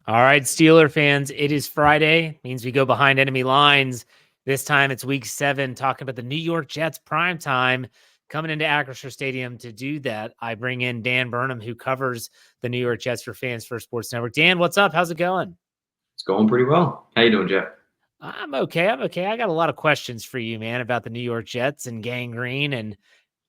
All right, Steeler fans, it is Friday. Means we go behind enemy lines. This time it's week 7, talking about the New York Jets prime time coming into Acrisure Stadium. To do that, I bring in Dan Burnham, who covers the New York Jets for Fans First Sports Network. Dan, what's up? How's it going? It's going pretty well. How you doing, Jeff? I'm okay. I got a lot of questions for you, man, about the New York Jets and Gang Green and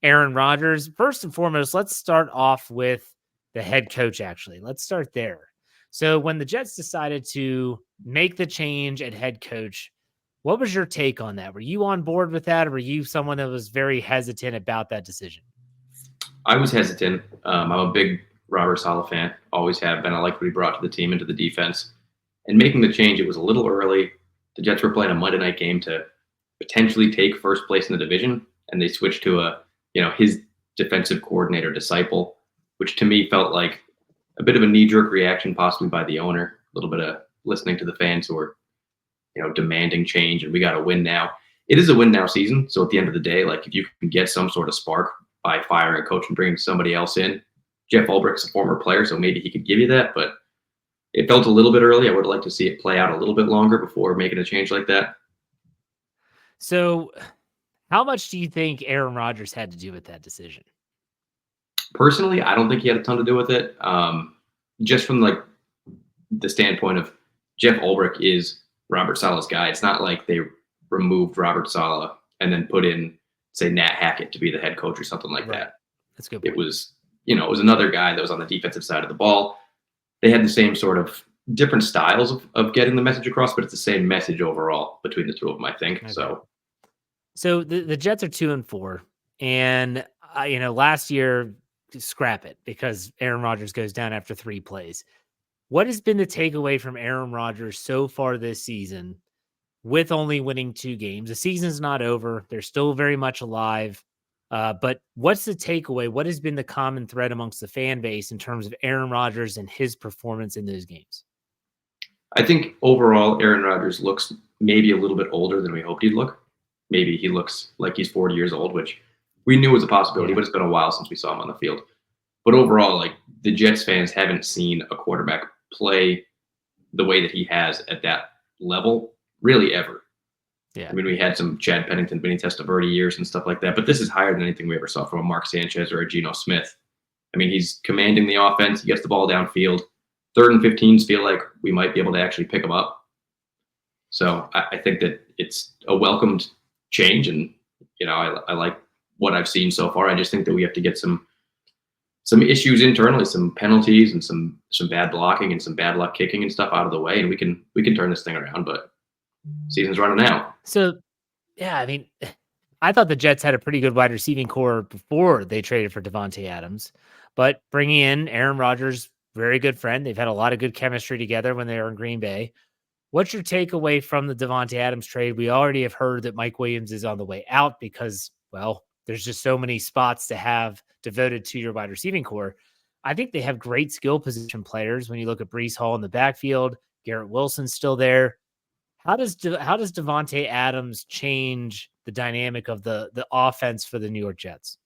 Aaron Rodgers. First and foremost, let's start off with the head coach, actually. Let's start there. So, when the Jets decided to make the change at head coach, what was your take on that? Were you on board with that, or were you someone that was very hesitant about that decision? I was hesitant. I'm a big Robert Saleh fan. Always have been. I like what he brought to the team and to the defense. And making the change, it was a little early. The Jets were playing a Monday night game to potentially take first place in the division, and they switched to his defensive coordinator disciple, which to me felt like a bit of a knee-jerk reaction, possibly by the owner. A little bit of listening to the fans who are demanding change, and we got to win now. It is a win now season, so at the end of the day, like if you can get some sort of spark by firing a coach and bringing somebody else in, Jeff Ulbricht's a former player, so maybe he could give you that, but it felt a little bit early. I would like to see it play out a little bit longer before making a change like that. So, how much do you think Aaron Rodgers had to do with that decision? Personally, I don't think he had a ton to do with it. Just from like the standpoint of Jeff Ulbrich is Robert Saleh's guy. It's not like they removed Robert Saleh and then put in, say, Nat Hackett to be the head coach or something like Right. that. That's a good point. It was another guy that was on the defensive side of the ball. They had the same sort of different styles of getting the message across, but it's the same message overall between the two of them, I think. Okay. So the Jets are 2-4, and last year, scrap it because Aaron Rodgers goes down after 3 plays. What has been the takeaway from Aaron Rodgers so far this season with only winning 2 games? The season's not over. They're still very much alive. But what's the takeaway? What has been the common thread amongst the fan base in terms of Aaron Rodgers and his performance in those games? I think overall, Aaron Rodgers looks maybe a little bit older than we hoped he'd look. Maybe he looks like he's 40 years old, which we knew was a possibility, but it's been a while since we saw him on the field. But overall, like the Jets fans haven't seen a quarterback play the way that he has at that level really ever. Yeah. I mean, we had some Chad Pennington, Vinny Testaverde years and stuff like that, but this is higher than anything we ever saw from a Mark Sanchez or a Geno Smith. I mean, he's commanding the offense. He gets the ball downfield. 3rd and 15s feel like we might be able to actually pick him up. So I think that it's a welcomed change, and I like what I've seen so far. I just think that we have to get some issues internally, some penalties and some bad blocking and some bad luck kicking and stuff out of the way, and we can turn this thing around. But season's running out. So, yeah, I mean, I thought the Jets had a pretty good wide receiving core before they traded for Devante Adams, but bringing in Aaron Rodgers, very good friend. They've had a lot of good chemistry together when they were in Green Bay. What's your takeaway from the Devante Adams trade? We already have heard that Mike Williams is on the way out because, well, there's just so many spots to have devoted to your wide receiving core. I think they have great skill position players. When you look at Breece Hall in the backfield, Garrett Wilson's still there. How does Devante Adams change the dynamic of the offense for the New York Jets?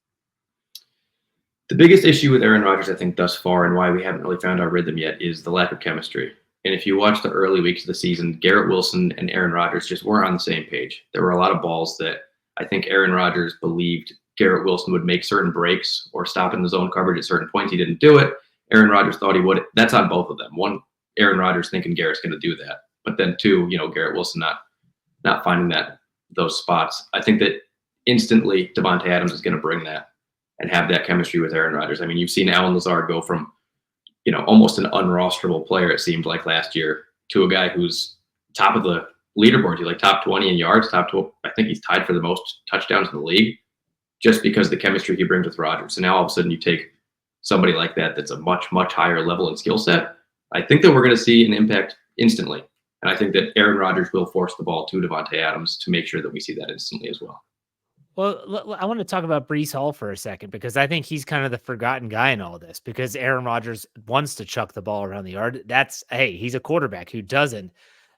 The biggest issue with Aaron Rodgers, I think, thus far, and why we haven't really found our rhythm yet, is the lack of chemistry. And if you watch the early weeks of the season, Garrett Wilson and Aaron Rodgers just weren't on the same page. There were a lot of balls that I think Aaron Rodgers believed Garrett Wilson would make certain breaks or stop in the zone coverage at certain points. He didn't do it. Aaron Rodgers thought he would. That's on both of them. One, Aaron Rodgers thinking Garrett's going to do that. But then 2, Garrett Wilson not finding those spots. I think that instantly Devante Adams is going to bring that and have that chemistry with Aaron Rodgers. I mean, you've seen Alan Lazard go from almost an unrosterable player, it seemed like last year, to a guy who's top of the leaderboard. He's like top 20 in yards, top 12. I think he's tied for the most touchdowns in the league just because of the chemistry he brings with Rodgers. So now all of a sudden you take somebody like that that's a much, much higher level and skill set. I think that we're going to see an impact instantly. And I think that Aaron Rodgers will force the ball to Devante Adams to make sure that we see that instantly as well. Well, I want to talk about Breece Hall for a second because I think he's kind of the forgotten guy in all this because Aaron Rodgers wants to chuck the ball around the yard. He's a quarterback who doesn't.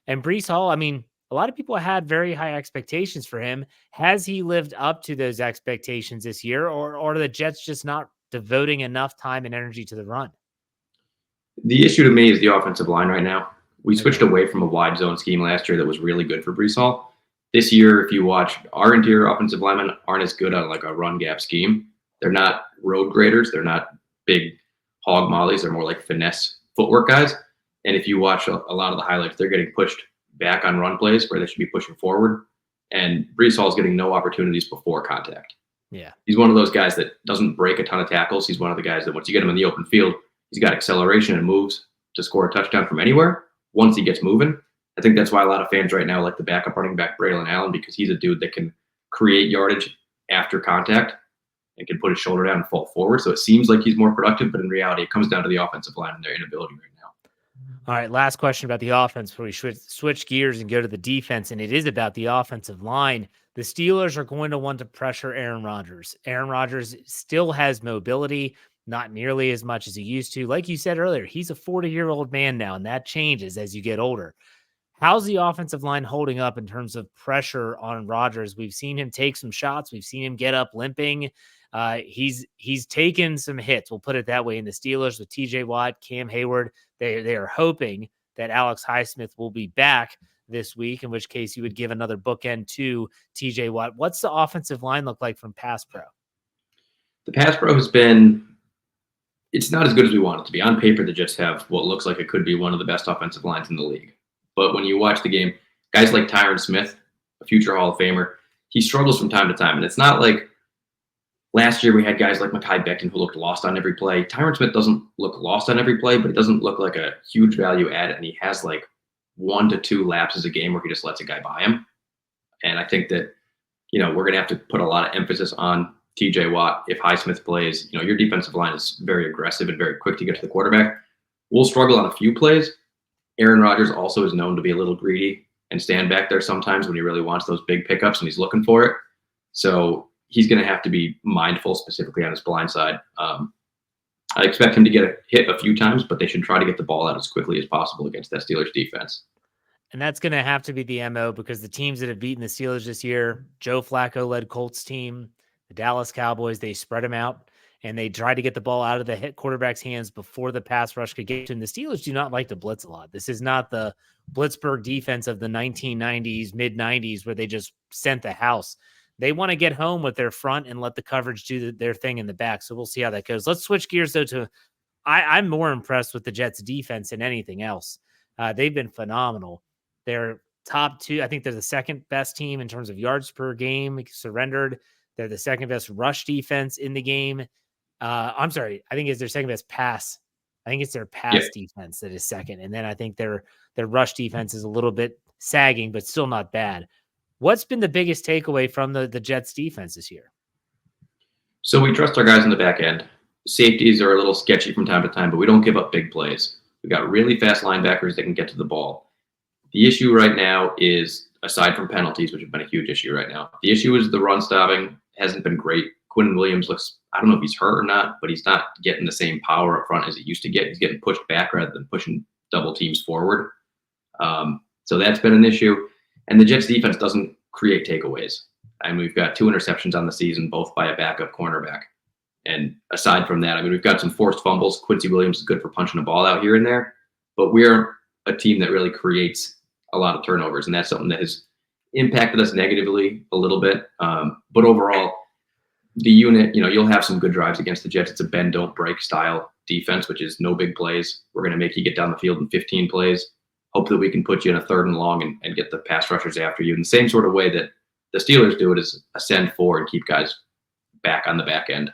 And Breece Hall, I mean, a lot of people had very high expectations for him. Has he lived up to those expectations this year, or are the Jets just not devoting enough time and energy to the run? The issue to me is the offensive line right now. We switched Okay. away from a wide zone scheme last year that was really good for Brees Hall. This year, if you watch, our interior offensive linemen aren't as good on like a run gap scheme. They're not road graders. They're not big hog mollies. They're more like finesse footwork guys. And if you watch a lot of the highlights, they're getting pushed back on run plays where they should be pushing forward. And Brees Hall is getting no opportunities before contact. Yeah. He's one of those guys that doesn't break a ton of tackles. He's one of the guys that once you get him in the open field, he's got acceleration and moves to score a touchdown from anywhere once he gets moving. I think that's why a lot of fans right now like the backup running back Braylon Allen, because he's a dude that can create yardage after contact and can put his shoulder down and fall forward. So it seems like he's more productive, but in reality, it comes down to the offensive line and their inability right now. All right, last question about the offense before we switch gears and go to the defense, and it is about the offensive line. The Steelers are going to want to pressure Aaron Rodgers. Aaron Rodgers still has mobility, not nearly as much as he used to. Like you said earlier, he's a 40-year-old man now, and that changes as you get older. How's the offensive line holding up in terms of pressure on Rodgers? We've seen him take some shots. We've seen him get up limping. He's taken some hits. We'll put it that way. In the Steelers with T.J. Watt, Cam Hayward, they are hoping that Alex Highsmith will be back this week, in which case you would give another bookend to T.J. Watt. What's the offensive line look like from pass pro? The pass pro has been, it's not as good as we want it to be. On paper, the Jets have what looks like it could be one of the best offensive lines in the league. But when you watch the game, guys like Tyron Smith, a future Hall of Famer, he struggles from time to time. And it's not like last year we had guys like Mekhi Becton who looked lost on every play. Tyron Smith doesn't look lost on every play, but it doesn't look like a huge value add. And he has like 1 to 2 lapses a game where he just lets a guy by him. And I think that, we're going to have to put a lot of emphasis on TJ Watt. If Highsmith plays, your defensive line is very aggressive and very quick to get to the quarterback. We'll struggle on a few plays. Aaron Rodgers also is known to be a little greedy and stand back there sometimes when he really wants those big pickups and he's looking for it. So he's going to have to be mindful, specifically on his blind side. I expect him to get hit a few times, but they should try to get the ball out as quickly as possible against that Steelers defense. And that's going to have to be the MO, because the teams that have beaten the Steelers this year, Joe Flacco-led Colts team, the Dallas Cowboys, they spread them out and they try to get the ball out of the hit quarterback's hands before the pass rush could get to him. The Steelers do not like to blitz a lot. This is not the Blitzburg defense of the 1990s, mid-90s, where they just sent the house. They want to get home with their front and let the coverage do their thing in the back. So we'll see how that goes. Let's switch gears, though, to I'm more impressed with the Jets' defense than anything else. They've been phenomenal. They're top 2. I think they're the second best team in terms of yards per game surrendered. They're the second best rush defense in the game. I'm sorry. I think it's their second best pass. I think it's their pass defense that is second. And then I think their rush defense is a little bit sagging, but still not bad. What's been the biggest takeaway from the Jets defense this year? So we trust our guys in the back end. Safeties are a little sketchy from time to time, but we don't give up big plays. We got really fast linebackers that can get to the ball. The issue right now is, aside from penalties, which have been a huge issue right now, the issue is the run stopping hasn't been great. Quinn Williams looks, I don't know if he's hurt or not, but he's not getting the same power up front as he used to get. He's getting pushed back rather than pushing double teams forward. So that's been an issue. And the Jets defense doesn't create takeaways. And we've got 2 interceptions on the season, both by a backup cornerback. And aside from that, we've got some forced fumbles. Quincy Williams is good for punching the ball out here and there, but we're a team that really creates a lot of turnovers. And that's something that has impacted us negatively a little bit. But overall, the unit, you'll have some good drives against the Jets. It's a bend, don't break style defense, which is no big plays. We're going to make you get down the field in 15 plays. Hope that we can put you in a 3rd and long and get the pass rushers after you in the same sort of way that the Steelers do it, is ascend forward and keep guys back on the back end.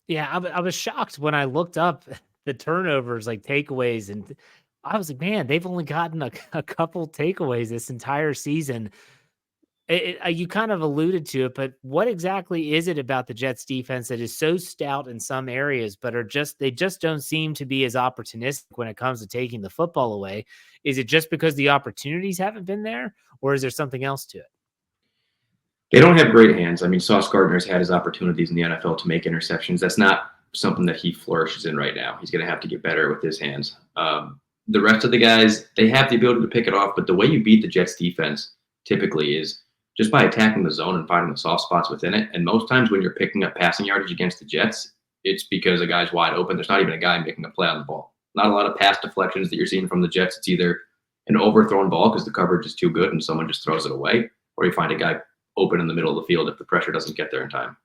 Yeah, I was shocked when I looked up the turnovers, like takeaways, and I was like, man, they've only gotten a couple takeaways this entire season. You kind of alluded to it, but what exactly is it about the Jets defense that is so stout in some areas, but they just don't seem to be as opportunistic when it comes to taking the football away? Is it just because the opportunities haven't been there, or is there something else to it? They don't have great hands. Sauce Gardner's had his opportunities in the NFL to make interceptions. That's not something that he flourishes in right now. He's going to have to get better with his hands. The rest of the guys, they have the ability to pick it off, but the way you beat the Jets defense typically is just by attacking the zone and finding the soft spots within it. And most times when you're picking up passing yardage against the Jets, it's because a guy's wide open. There's not even a guy making a play on the ball. not a lot of pass deflections that you're seeing from the Jets. It's either an overthrown ball because the coverage is too good and someone just throws it away, or you find a guy open in the middle of the field if the pressure doesn't get there in time.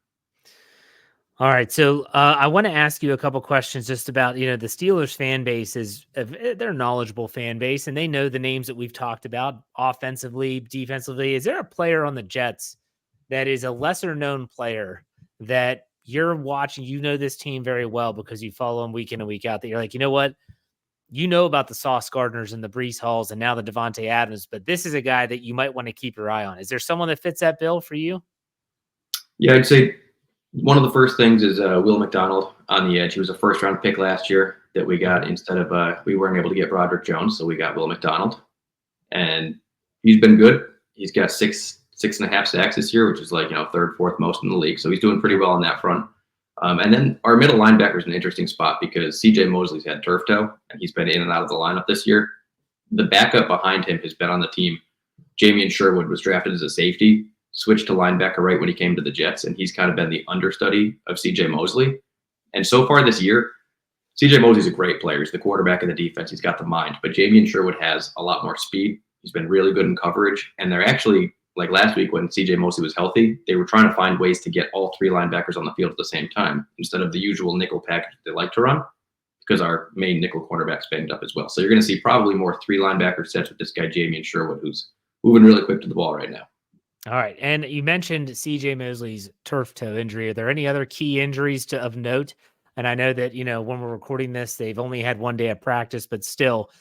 All right, so I want to ask you a couple questions just about the Steelers fan base they're a knowledgeable fan base and they know the names that we've talked about offensively, defensively. Is there a player on the Jets that is a lesser known player that you're watching? You know this team very well because you follow them week in and week out. That you're like, you know what, about the Sauce Gardners and the Brees Halls and now the Devante Adams, but this is a guy that you might want to keep your eye on. Is there someone that fits that bill for you? Yeah, I'd say one of the first things is Will McDonald on the edge. He was a first-round pick last year that we got instead of we weren't able to get Broderick Jones, so we got Will McDonald, and he's been good. He's got six and a half sacks this year, which is like third, fourth most in the league. So he's doing pretty well on that front. And then our middle linebacker is an interesting spot because C.J. Mosley's had turf toe, and he's been in and out of the lineup this year. The backup behind him has been on the team. Jamian Sherwood was drafted as a safety, switched to linebacker right when he came to the Jets, and he's kind of been the understudy of C.J. Mosley. And so far this year, C.J. Mosley's a great player. He's the quarterback of the defense. He's got the mind. But Jamian Sherwood has a lot more speed. He's been really good in coverage. And they're actually, like last week when C.J. Mosley was healthy, they were trying to find ways to get all three linebackers on the field at the same time instead of the usual nickel package they like to run because our main nickel cornerback's banged up as well. So you're going to see probably more three linebacker sets with this guy, Jamian Sherwood, who's moving really quick to the ball right now. All right. And you mentioned C.J. Mosley's turf toe injury. Are there any other key injuries of note? And I know that, when we're recording this, they've only had one day of practice, but still,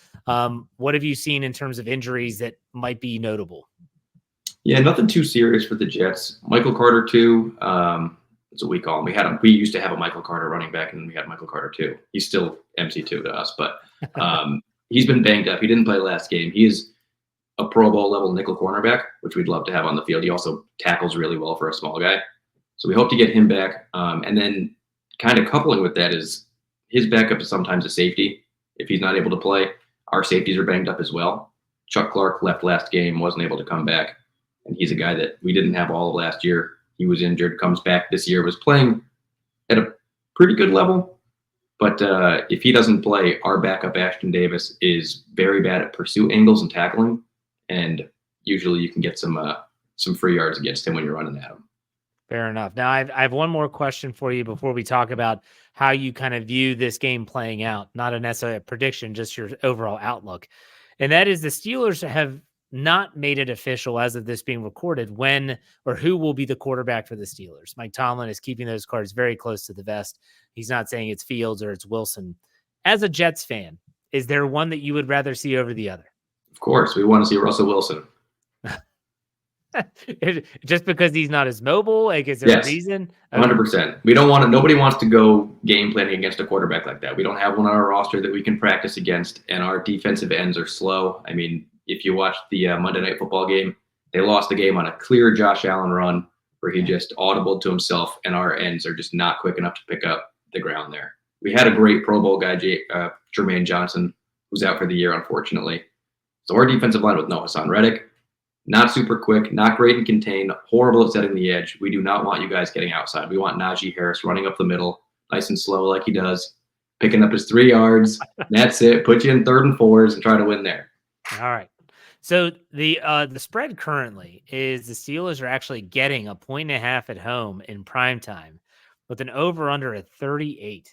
what have you seen in terms of injuries that might be notable? Yeah, nothing too serious for the Jets. Michael Carter, too. That's what we call him. We used to have a Michael Carter running back, and then we had Michael Carter, too. He's still MC2 to us, but he's been banged up. He didn't play last game. He is a Pro Bowl level nickel cornerback, which we'd love to have on the field. He also tackles really well for a small guy. So we hope to get him back. And then kind of coupling with that is his backup is sometimes a safety. If he's not able to play, our safeties are banged up as well. Chuck Clark left last game, wasn't able to come back. And he's a guy that we didn't have all of last year. He was injured, comes back this year, was playing at a pretty good level. But if he doesn't play, our backup, Ashton Davis, is very bad at pursuit angles and tackling. And usually you can get some free yards against him when you're running at him. Fair enough. Now, I have one more question for you before we talk about how you kind of view this game playing out. Not necessarily a prediction, just your overall outlook. And that is the Steelers have not made it official as of this being recorded when or who will be the quarterback for the Steelers. Mike Tomlin is keeping those cards very close to the vest. He's not saying it's Fields or it's Wilson. As a Jets fan, is there one that you would rather see over the other? Of course, we want to see Russell Wilson. Just because he's not as mobile? Like, is there a reason? 100%. We don't want to. Nobody wants to go game planning against a quarterback like that. We don't have one on our roster that we can practice against, and our defensive ends are slow. I mean, if you watch the Monday Night Football game, they lost the game on a clear Josh Allen run where he just audibled to himself, and our ends are just not quick enough to pick up the ground there. We had a great Pro Bowl guy, Jermaine Johnson, who's out for the year, unfortunately. So our defensive line with Hassan Reddick, not super quick, not great in contain, horrible at setting the edge. We do not want you guys getting outside. We want Najee Harris running up the middle, nice and slow like he does, picking up his 3 yards. That's it. Put you in 3rd and 4s and try to win there. All right. So the spread currently is the Steelers are actually getting 1.5 at home in prime time with an over-under at 38.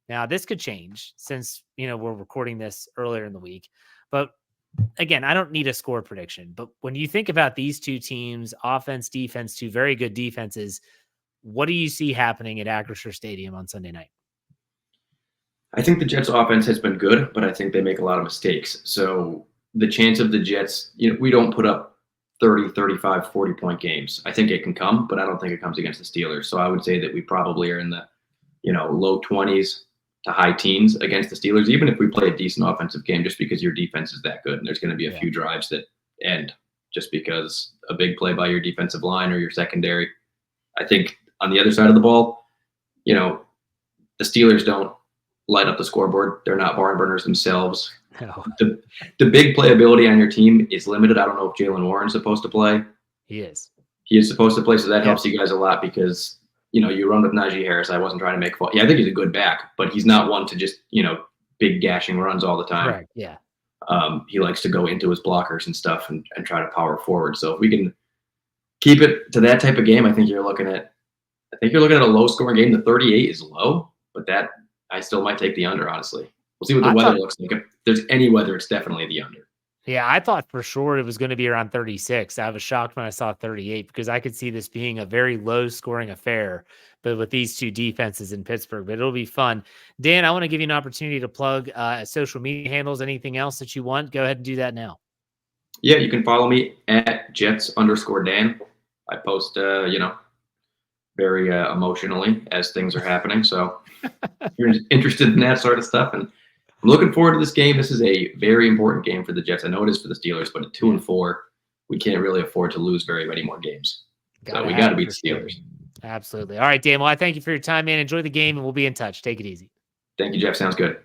Now, this could change since, we're recording this earlier in the week. But again, I don't need a score prediction. But when you think about these two teams, offense, defense, two very good defenses, what do you see happening at Acrisure Stadium on Sunday night? I think the Jets' offense has been good, but I think they make a lot of mistakes. So the chance of the Jets, we don't put up 30, 35, 40-point games. I think it can come, but I don't think it comes against the Steelers. So I would say that we probably are in the, low 20s to high teens against the Steelers, even if we play a decent offensive game, just because your defense is that good. And there's going to be a few drives that end just because a big play by your defensive line or your secondary. I think on the other side of the ball, the Steelers don't light up the scoreboard. They're not barn burners themselves. No. The big playability on your team is limited. I don't know if Jalen Warren's supposed to play. He is. He is supposed to play, so that helps you guys a lot because, you run with Najee Harris. I wasn't trying to make fun. Yeah, I think he's a good back, but he's not one to just, big gashing runs all the time. Correct. Yeah. He likes to go into his blockers and stuff and try to power forward. So if we can keep it to that type of game, I think you're looking at a low scoring game. The 38 is low, but that I still might take the under, honestly. We'll see what the weather looks like. If there's any weather, it's definitely the under. Yeah, I thought for sure it was going to be around 36. I was shocked when I saw 38 because I could see this being a very low scoring affair, but with these two defenses in Pittsburgh, but it'll be fun. Dan, I want to give you an opportunity to plug social media handles. Anything else that you want? Go ahead and do that now. Yeah, you can follow me at Jets_Dan. I post, very emotionally as things are happening. So if you're interested in that sort of stuff, and I'm looking forward to this game. This is a very important game for the Jets. I know it is for the Steelers, but at 2-4, we can't really afford to lose very many more games. So we got to beat the Steelers. Absolutely. All right, Dan. Well, I thank you for your time, man. Enjoy the game, and we'll be in touch. Take it easy. Thank you, Jeff. Sounds good.